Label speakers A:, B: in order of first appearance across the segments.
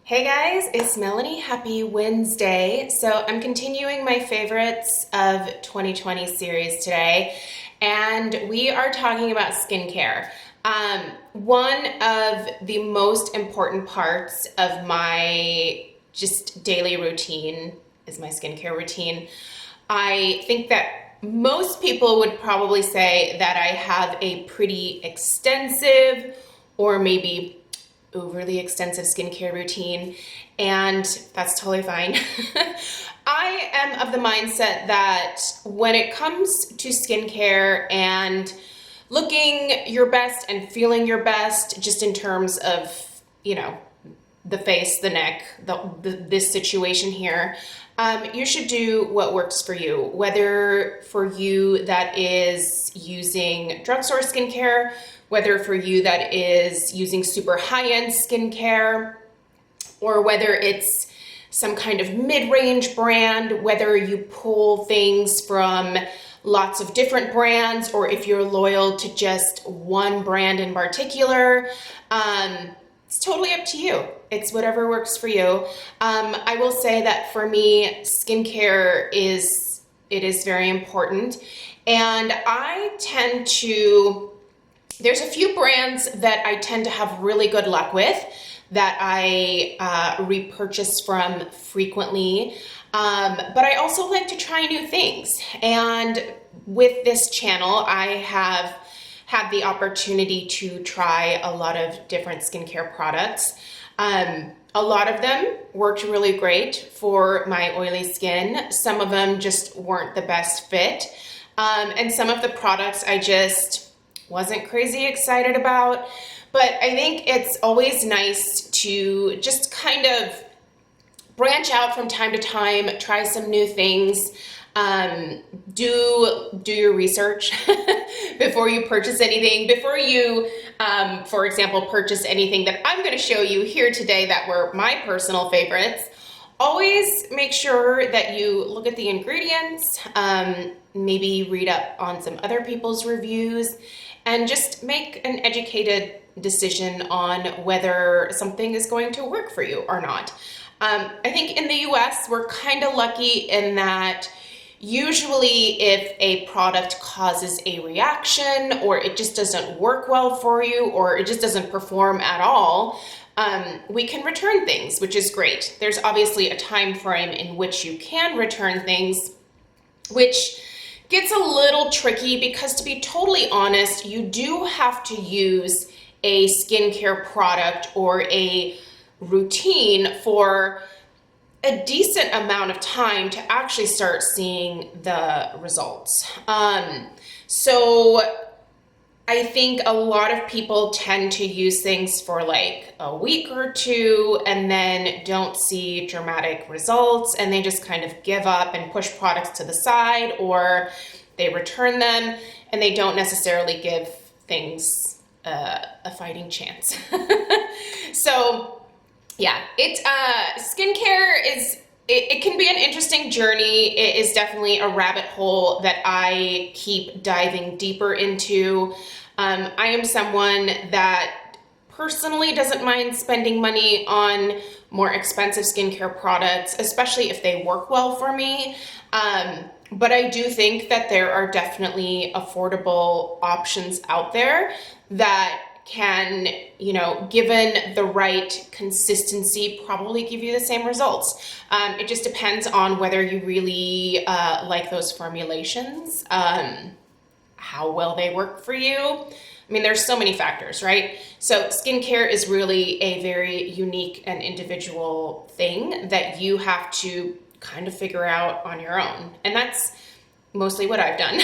A: Hey guys, it's Melanie. Happy Wednesday. So I'm continuing my favorites of 2020 series today, and we are talking about skincare. One of the most important parts of my just daily routine is my skincare routine. I think that most people would probably say that I have a pretty extensive or maybe overly extensive skincare routine, and that's totally fine. I am of the mindset that when it comes to skincare and looking your best and feeling your best, just in terms of, the face, the neck, this situation here, you should do what works for you. Whether for you that is using drugstore skincare, whether for you that is using super high-end skincare, or whether it's some kind of mid-range brand, whether you pull things from lots of different brands, or if you're loyal to just one brand in particular, it's totally up to you. It's whatever works for you. I will say that for me, skincare is very important. And there's a few brands that I tend to have really good luck with that I repurchase from frequently. But I also like to try new things. And with this channel, I have had the opportunity to try a lot of different skincare products. A lot of them worked really great for my oily skin. Some of them just weren't the best fit. And some of the products I just wasn't crazy excited about. But I think it's always nice to just kind of branch out from time to time, try some new things. Do your research before you purchase anything. Before you, for example, purchase anything that I'm going to show you here today that were my personal favorites, always make sure that you look at the ingredients, maybe read up on some other people's reviews, and just make an educated decision on whether something is going to work for you or not. I think in the US, we're kind of lucky in that usually if a product causes a reaction or it just doesn't work well for you or it just doesn't perform at all, we can return things, which is great. There's obviously a time frame in which you can return things, which gets a little tricky because, to be totally honest, you do have to use a skincare product or a routine for a decent amount of time to actually start seeing the results. So I think a lot of people tend to use things for like a week or two and then don't see dramatic results, and they just kind of give up and push products to the side, or they return them and they don't necessarily give things a fighting chance. So yeah, skincare it can be an interesting journey. It is definitely a rabbit hole that I keep diving deeper into. I am someone that personally doesn't mind spending money on more expensive skincare products, especially if they work well for me. But I do think that there are definitely affordable options out there that can, given the right consistency, probably give you the same results. It just depends on whether you really like those formulations, how well they work for you. I mean, there's so many factors, right? So skincare is really a very unique and individual thing that you have to kind of figure out on your own. And that's mostly what I've done.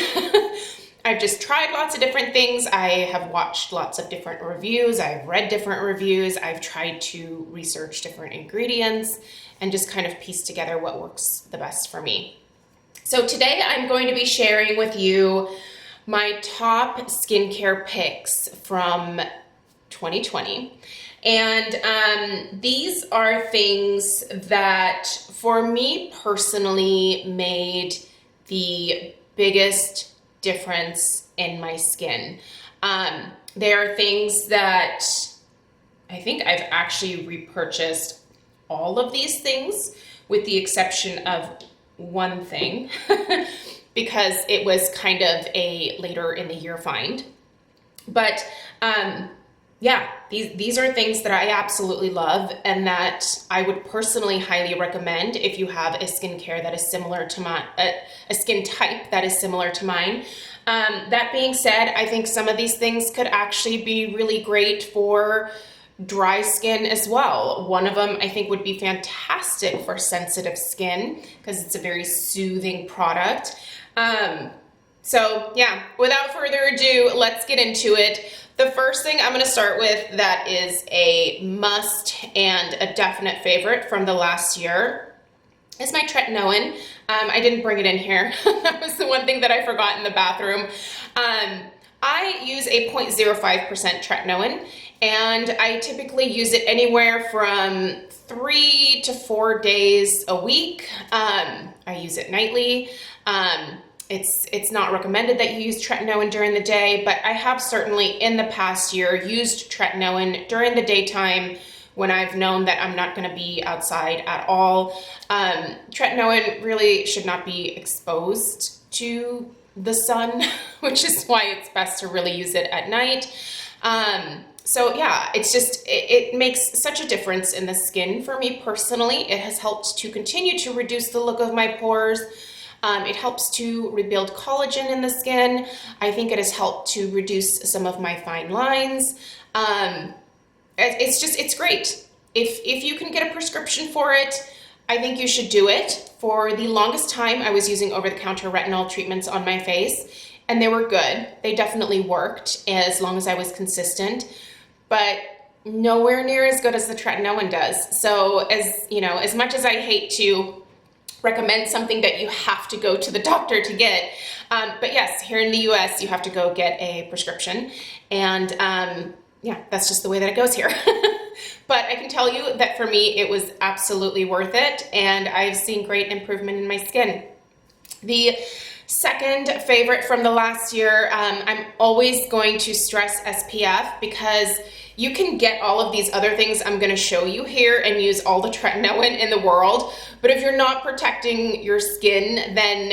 A: I've just tried lots of different things. I have watched lots of different reviews. I've read different reviews. I've tried to research different ingredients and just kind of piece together what works the best for me. So today I'm going to be sharing with you my top skincare picks from 2020. And these are things that for me personally made the biggest difference in my skin. They are things that I think I've actually repurchased all of these things with the exception of one thing because it was kind of a later in the year find. But yeah, these are things that I absolutely love and that I would personally highly recommend if you have a skincare that is similar to my, a skin type that is similar to mine. That being said, I think some of these things could actually be really great for dry skin as well. One of them I think would be fantastic for sensitive skin because it's a very soothing product. So yeah, without further ado, let's get into it. The first thing I'm going to start with that is a must and a definite favorite from the last year is my Tretinoin. I didn't bring it in here. That was the one thing that I forgot in the bathroom. I use a 0.05% Tretinoin, and I typically use it anywhere from 3 to 4 days a week. I use it nightly. It's not recommended that you use Tretinoin during the day, but I have certainly in the past year used Tretinoin during the daytime when I've known that I'm not going to be outside at all. Tretinoin really should not be exposed to the sun, which is why it's best to really use it at night. So yeah, it's just, it makes such a difference in the skin for me personally. It has helped to continue to reduce the look of my pores. It helps to rebuild collagen in the skin. I think it has helped to reduce some of my fine lines. It's great. If you can get a prescription for it, I think you should do it. For the longest time, I was using over-the-counter retinol treatments on my face, and they were good. They definitely worked as long as I was consistent, but nowhere near as good as the Tretinoin does. So as much as I hate to recommend something that you have to go to the doctor to get, but yes, here in the US, you have to go get a prescription, and yeah, that's just the way that it goes here. But I can tell you that for me, it was absolutely worth it, and I've seen great improvement in my skin. The second favorite from the last year, I'm always going to stress SPF because you can get all of these other things I'm going to show you here and use all the Tretinoin in the world, but if you're not protecting your skin, then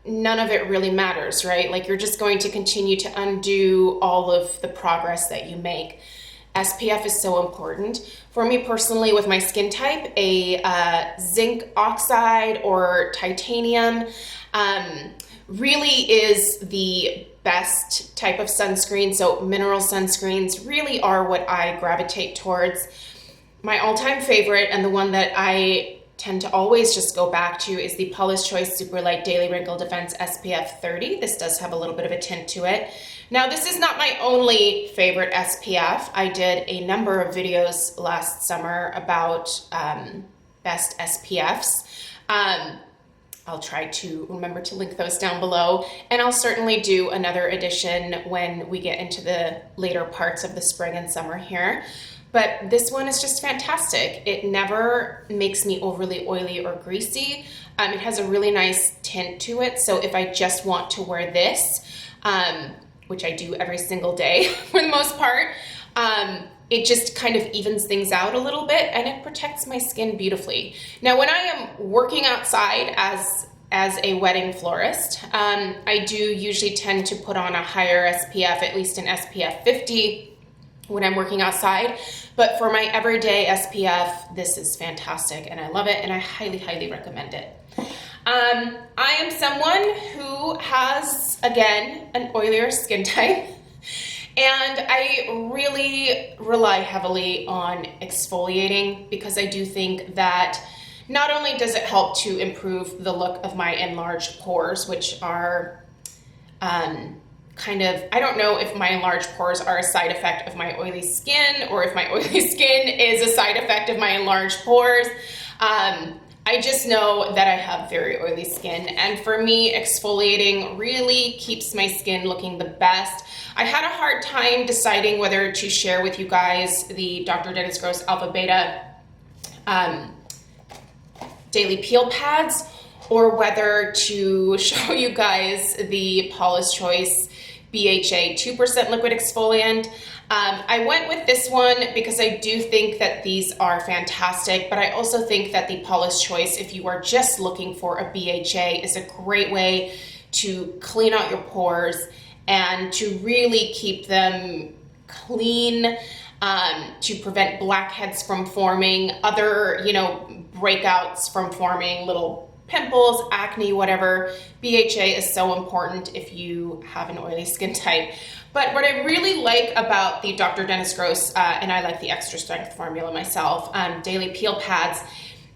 A: none of it really matters, right? Like you're just going to continue to undo all of the progress that you make. SPF is so important. For me personally, with my skin type, a zinc oxide or titanium really is the best type of sunscreen. So mineral sunscreens really are what I gravitate towards. My all-time favorite, and the one that I tend to always just go back to, is the Paula's Choice Super Light Daily Wrinkle Defense SPF 30. This does have a little bit of a tint to it. Now, this is not my only favorite SPF. I did a number of videos last summer about best SPFs. I'll try to remember to link those down below, and I'll certainly do another edition when we get into the later parts of the spring and summer here. But this one is just fantastic. It never makes me overly oily or greasy. It has a really nice tint to it, so if I just want to wear this, which I do every single day for the most part, it just kind of evens things out a little bit, and it protects my skin beautifully. Now, when I am working outside as a wedding florist, I do usually tend to put on a higher SPF, at least an SPF 50 when I'm working outside. But for my everyday SPF, this is fantastic, and I love it, and I highly, highly recommend it. I am someone who has, again, an oilier skin type, and I really rely heavily on exfoliating because I do think that not only does it help to improve the look of my enlarged pores, which are I don't know if my enlarged pores are a side effect of my oily skin or if my oily skin is a side effect of my enlarged pores. I just know that I have very oily skin, and for me, exfoliating really keeps my skin looking the best. I had a hard time deciding whether to share with you guys the Dr. Dennis Gross Alpha Beta Daily Peel Pads, or whether to show you guys the Paula's Choice BHA 2% liquid exfoliant. I went with this one because I do think that these are fantastic, but I also think that the Paula's Choice, if you are just looking for a BHA, is a great way to clean out your pores and to really keep them clean, to prevent blackheads from forming, other, breakouts from forming, little pimples, acne, whatever. BHA is so important if you have an oily skin type. But what I really like about the Dr. Dennis Gross, and I like the extra strength formula myself, daily peel pads,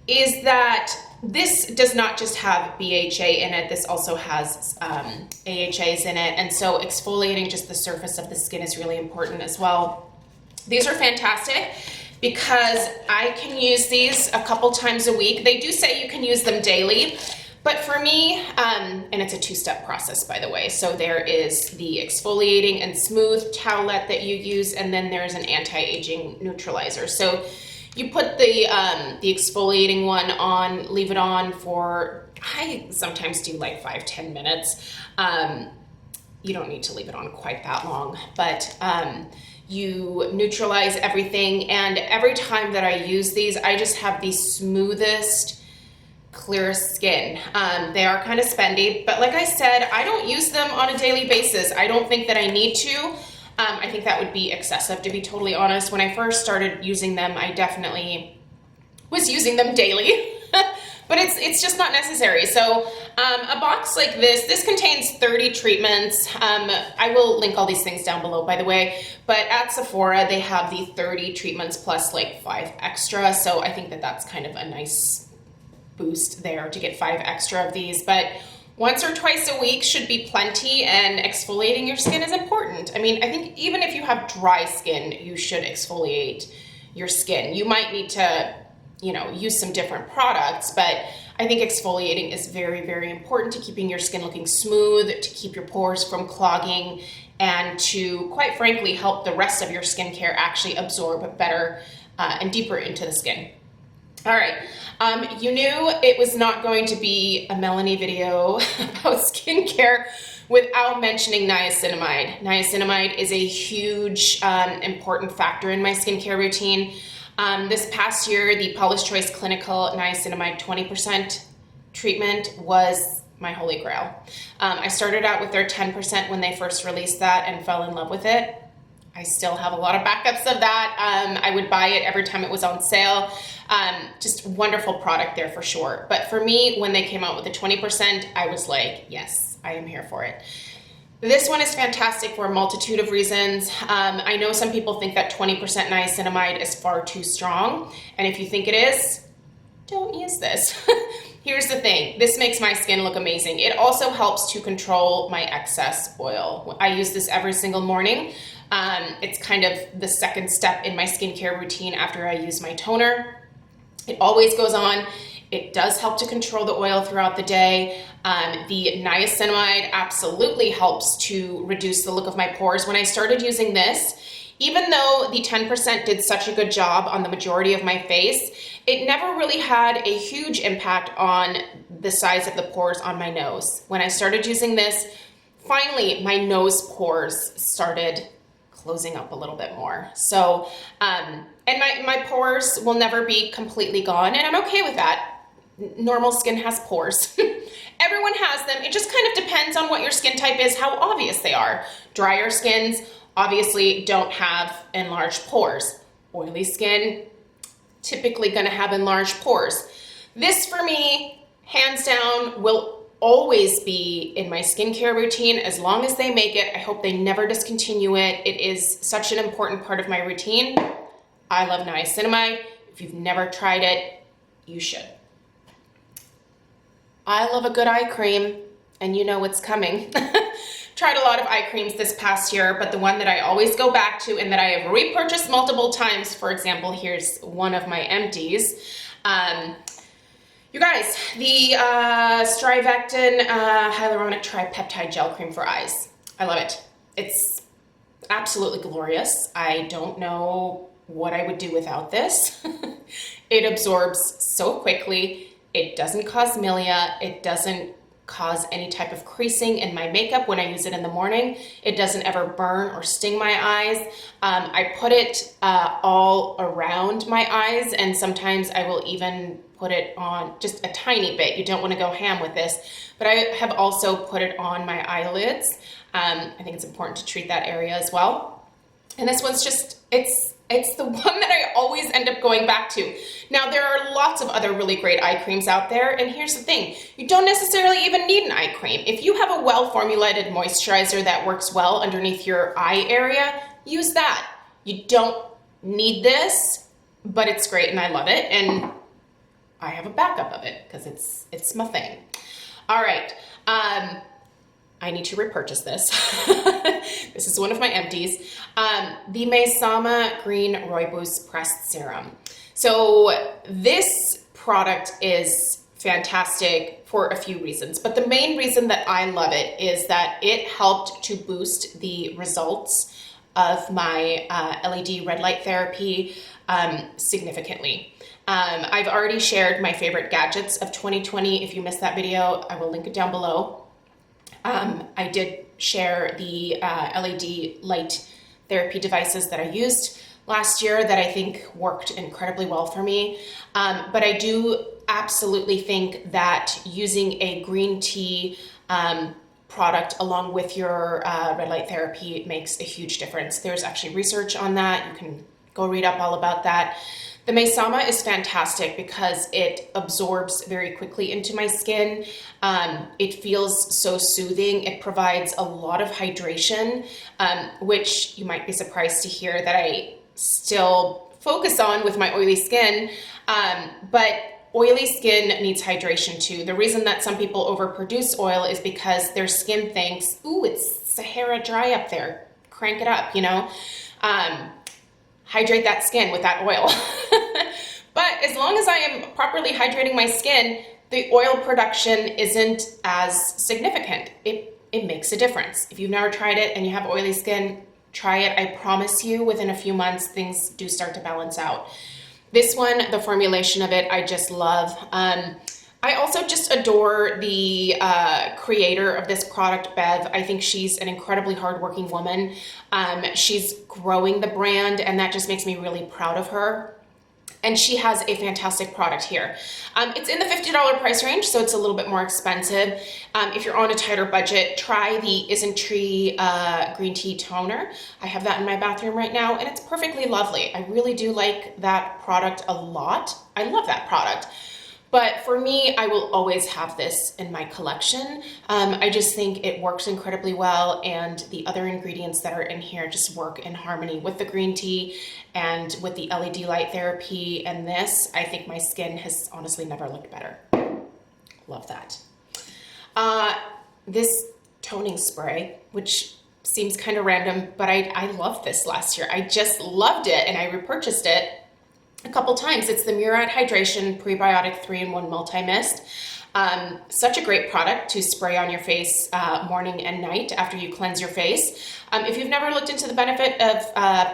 A: is that this does not just have BHA in it, this also has AHAs in it, and so exfoliating just the surface of the skin is really important as well. These are fantastic because I can use these a couple times a week. They do say you can use them daily, but for me, and it's a two-step process, by the way. So there is the exfoliating and smooth towelette that you use, and then there's an anti-aging neutralizer. So you put the exfoliating one on, leave it on for, I sometimes do like 5-10 minutes. You don't need to leave it on quite that long, but you neutralize everything, and every time that I use these, I just have the smoothest, clearest skin. They are kind of spendy, but like I said, I don't use them on a daily basis. I don't think that I need to. I think that would be excessive, to be totally honest. When I first started using them, I definitely was using them daily, but it's just not necessary. So a box like this contains 30 treatments. I will link all these things down below, by the way, but at Sephora, they have the 30 treatments plus like 5 extra. So I think that that's kind of a nice boost there to get 5 extra of these, but once or twice a week should be plenty, and exfoliating your skin is important. I mean, I think even if you have dry skin, you should exfoliate your skin. You might need to, use some different products, but I think exfoliating is very, very important to keeping your skin looking smooth, to keep your pores from clogging, and to, quite frankly, help the rest of your skincare actually absorb better and deeper into the skin. All right, you knew it was not going to be a Melanie video about skincare without mentioning niacinamide. Niacinamide is a huge, important factor in my skincare routine. This past year, the Paula's Choice Clinical Niacinamide 20% treatment was my holy grail. I started out with their 10% when they first released that and fell in love with it. I still have a lot of backups of that. I would buy it every time it was on sale. Just wonderful product there for sure. But for me, when they came out with the 20%, I was like, yes, I am here for it. This one is fantastic for a multitude of reasons. I know some people think that 20% niacinamide is far too strong. And if you think it is, don't use this. Here's the thing, this makes my skin look amazing. It also helps to control my excess oil. I use this every single morning. It's kind of the second step in my skincare routine after I use my toner. It always goes on. It does help to control the oil throughout the day. The niacinamide absolutely helps to reduce the look of my pores. When I started using this, even though the 10% did such a good job on the majority of my face, it never really had a huge impact on the size of the pores on my nose. When I started using this, finally my nose pores started closing up a little bit more. So, and my pores will never be completely gone, and I'm okay with that. Normal skin has pores. Everyone has them. It just kind of depends on what your skin type is, how obvious they are. Drier skins obviously don't have enlarged pores. Oily skin, typically gonna have enlarged pores. This for me, hands down, will always be in my skincare routine as long as they make it. I hope they never discontinue it. It is such an important part of my routine. I love niacinamide. If you've never tried it, you should. I love a good eye cream, and you know what's coming. Tried a lot of eye creams this past year, but the one that I always go back to and that I have repurchased multiple times, for example, here's one of my empties. You guys, the Strivectin Hyaluronic Tripeptide Gel Cream for Eyes. I love it. It's absolutely glorious. I don't know what I would do without this. It absorbs so quickly. It doesn't cause milia. It doesn't cause any type of creasing in my makeup when I use it in the morning. It doesn't ever burn or sting my eyes. I put it all around my eyes, and sometimes I will even put it on just a tiny bit. You don't want to go ham with this, but I have also put it on my eyelids. I think it's important to treat that area as well. And this one's just, it's the one that I always end up going back to. Now, there are lots of other really great eye creams out there, and here's the thing. You don't necessarily even need an eye cream. If you have a well-formulated moisturizer that works well underneath your eye area, use that. You don't need this, but it's great and I love it, and I have a backup of it because it's my thing. All right. I need to repurchase this. This is one of my empties. The Maysama Green Rooibos Pressed Serum. So this product is fantastic for a few reasons, but the main reason that I love it is that it helped to boost the results of my LED red light therapy significantly. I've already shared my favorite gadgets of 2020. If you missed that video, I will link it down below. I did share the LED light therapy devices that I used last year that I think worked incredibly well for me. But I do absolutely think that using a green tea product along with your red light therapy makes a huge difference. There's actually research on that. You can go read up all about that. The Maysama is fantastic because it absorbs very quickly into my skin. It feels so soothing. It provides a lot of hydration, which you might be surprised to hear that I still focus on with my oily skin. But oily skin needs hydration too. The reason that some people overproduce oil is because their skin thinks, ooh, it's Sahara dry up there. Crank it up, you know? Hydrate that skin with that oil. But as long as I am properly hydrating my skin, the oil production isn't as significant. It makes a difference. If you've never tried it and you have oily skin, try it. I promise you within a few months, things do start to balance out. This one, the formulation of it, I just love. I also just adore the creator of this product, Bev. I think she's an incredibly hardworking woman. She's growing the brand, and that just makes me really proud of her. And she has a fantastic product here. It's in the $50 price range, so it's a little bit more expensive. If you're on a tighter budget, try the Isntree green tea toner. I have that in my bathroom right now, and it's perfectly lovely. I really do like that product a lot. I love that product. But for me, I will always have this in my collection. I just think it works incredibly well, and the other ingredients that are in here just work in harmony with the green tea and with the LED light therapy. And this, I think my skin has honestly never looked better. Love that. This toning spray, which seems kind of random, but I loved this last year. I just loved it, and I repurchased it a couple times. It's the Murad Hydration Prebiotic 3-in-1 Multi-Mist. Such a great product to spray on your face morning and night after you cleanse your face. If you've never looked into the benefit of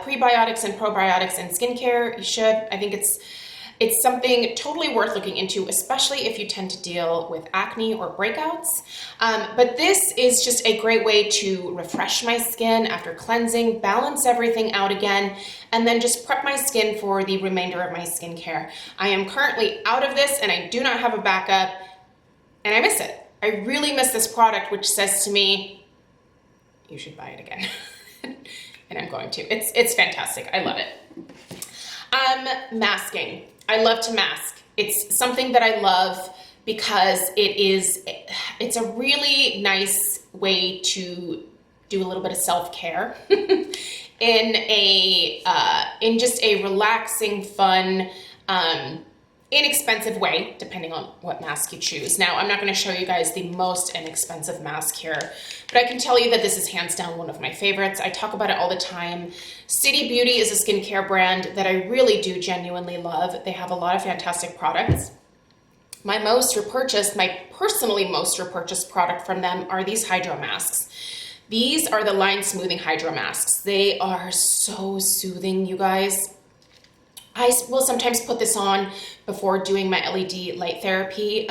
A: prebiotics and probiotics in skincare, you should. I think it's something totally worth looking into, especially if you tend to deal with acne or breakouts. But this is just a great way to refresh my skin after cleansing, balance everything out again, and then just prep my skin for the remainder of my skincare. I am currently out of this, and I do not have a backup, and I miss it. I really miss this product, which says to me, you should buy it again. And I'm going to. It's fantastic. I love it. Masking. I love to mask. It's something that I love because it's a really nice way to do a little bit of self-care in just a relaxing, fun, inexpensive way, depending on what mask you choose. Now, I'm not going to show you guys the most inexpensive mask here, but I can tell you that this is hands down one of my favorites. I talk about it all the time. City Beauty is a skincare brand that I really do genuinely love. They have a lot of fantastic products. My personally most repurchased product from them are these hydro masks. These are the line smoothing hydro masks. They are so soothing, you guys. I will sometimes put this on before doing my LED light therapy.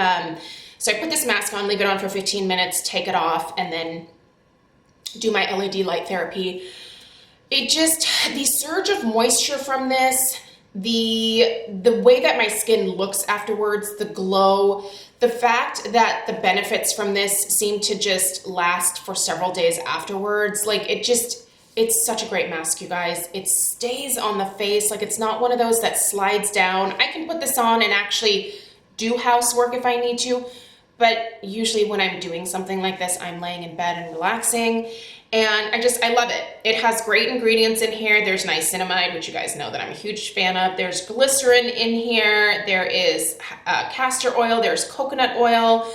A: So I put this mask on, leave it on for 15 minutes, take it off, and then do my LED light therapy. It just, the surge of moisture from this, the way that my skin looks afterwards, the glow, the fact that the benefits from this seem to just last for several days afterwards, like it's such a great mask, you guys. It stays on the face, like it's not one of those that slides down. I can put this on and actually do housework if I need to, but usually when I'm doing something like this, I'm laying in bed and relaxing. And I love it. It has great ingredients in here. There's niacinamide, which you guys know that I'm a huge fan of. There's glycerin in here. There is castor oil. There's coconut oil.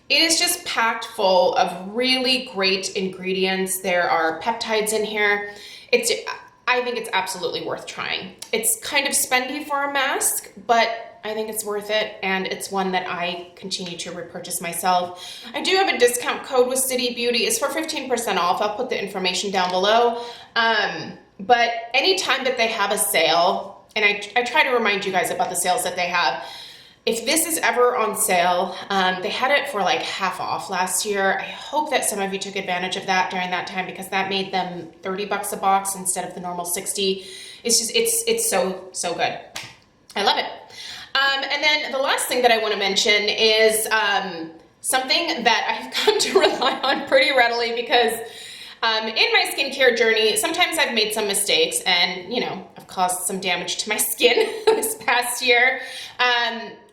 A: It is just packed full of really great ingredients. There are peptides in here. I think it's absolutely worth trying. It's kind of spendy for a mask, but I think it's worth it, and it's one that I continue to repurchase myself. I do have a discount code with City Beauty. It's for 15% off. I'll put the information down below. But anytime that they have a sale, and I try to remind you guys about the sales that they have. If this is ever on sale, they had it for like half off last year. I hope that some of you took advantage of that during that time, because that made them 30 bucks a box instead of the normal 60. It's so good. I love it. And then the last thing that I want to mention is something that I've come to rely on pretty readily, because in my skincare journey, sometimes I've made some mistakes and, I've caused some damage to my skin this past year.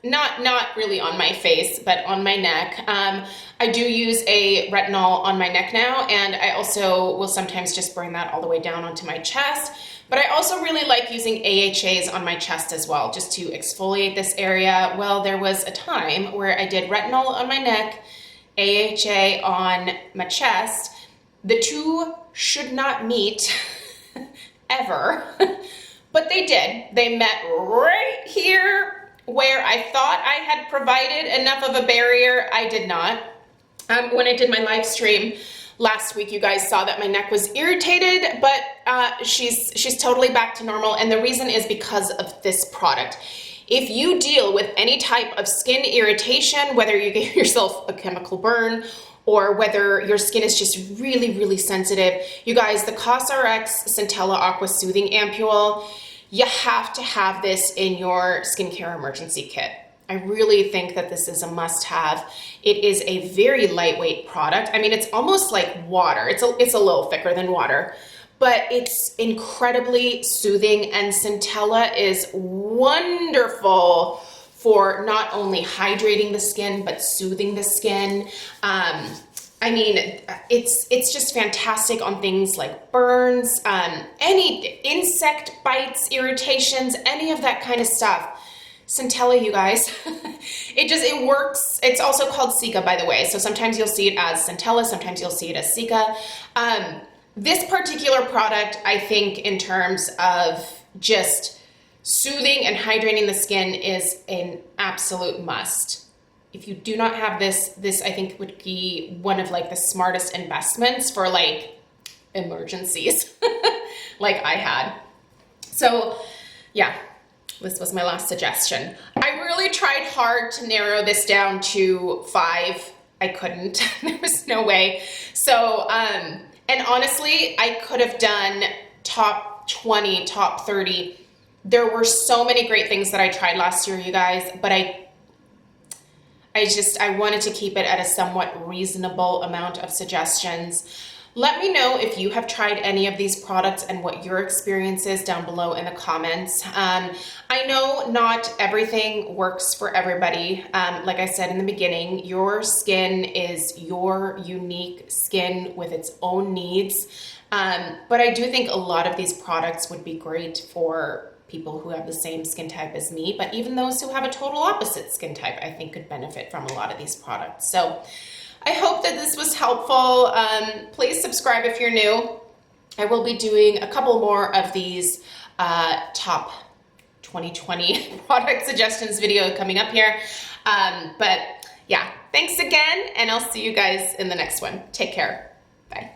A: Not really on my face, but on my neck. I do use a retinol on my neck now, and I also will sometimes just bring that all the way down onto my chest. But I also really like using AHAs on my chest as well, just to exfoliate this area. Well, there was a time where I did retinol on my neck, AHA on my chest. The two should not meet ever, but they did. They met right here where I thought I had provided enough of a barrier. I did not. When I did my live stream last week, you guys saw that my neck was irritated, but she's totally back to normal, and the reason is because of this product. If you deal with any type of skin irritation, whether you get yourself a chemical burn or whether your skin is just really sensitive, you guys, the CosRx Centella Aqua Soothing Ampule, you have to have this in your skincare emergency kit. I really think that this is a must-have. It is a very lightweight product. I mean, it's almost like water. It's a little thicker than water, but it's incredibly soothing, and Centella is wonderful for not only hydrating the skin, but soothing the skin. I mean, it's just fantastic on things like burns, any insect bites, irritations, any of that kind of stuff. Centella, you guys, it works. It's also called Cica, by the way. So sometimes you'll see it as Centella, sometimes you'll see it as Cica. This particular product, I think, in terms of just soothing and hydrating the skin, is an absolute must. If you do not have this I think would be one of like the smartest investments for like emergencies like I had. So yeah, this was my last suggestion. I really tried hard to narrow this down to 5. I couldn't. There was no way. So, and honestly, I could have done top 20, top 30. There were so many great things that I tried last year, you guys, but I wanted to keep it at a somewhat reasonable amount of suggestions. Let me know if you have tried any of these products and what your experience is down below in the comments. I know not everything works for everybody. Like I said in the beginning, your skin is your unique skin with its own needs. But I do think a lot of these products would be great for people who have the same skin type as me, but even those who have a total opposite skin type, I think could benefit from a lot of these products. So I hope that this was helpful. Please subscribe if you're new. I will be doing a couple more of these top 2020 product suggestions video coming up here. But yeah, thanks again, and I'll see you guys in the next one. Take care. Bye.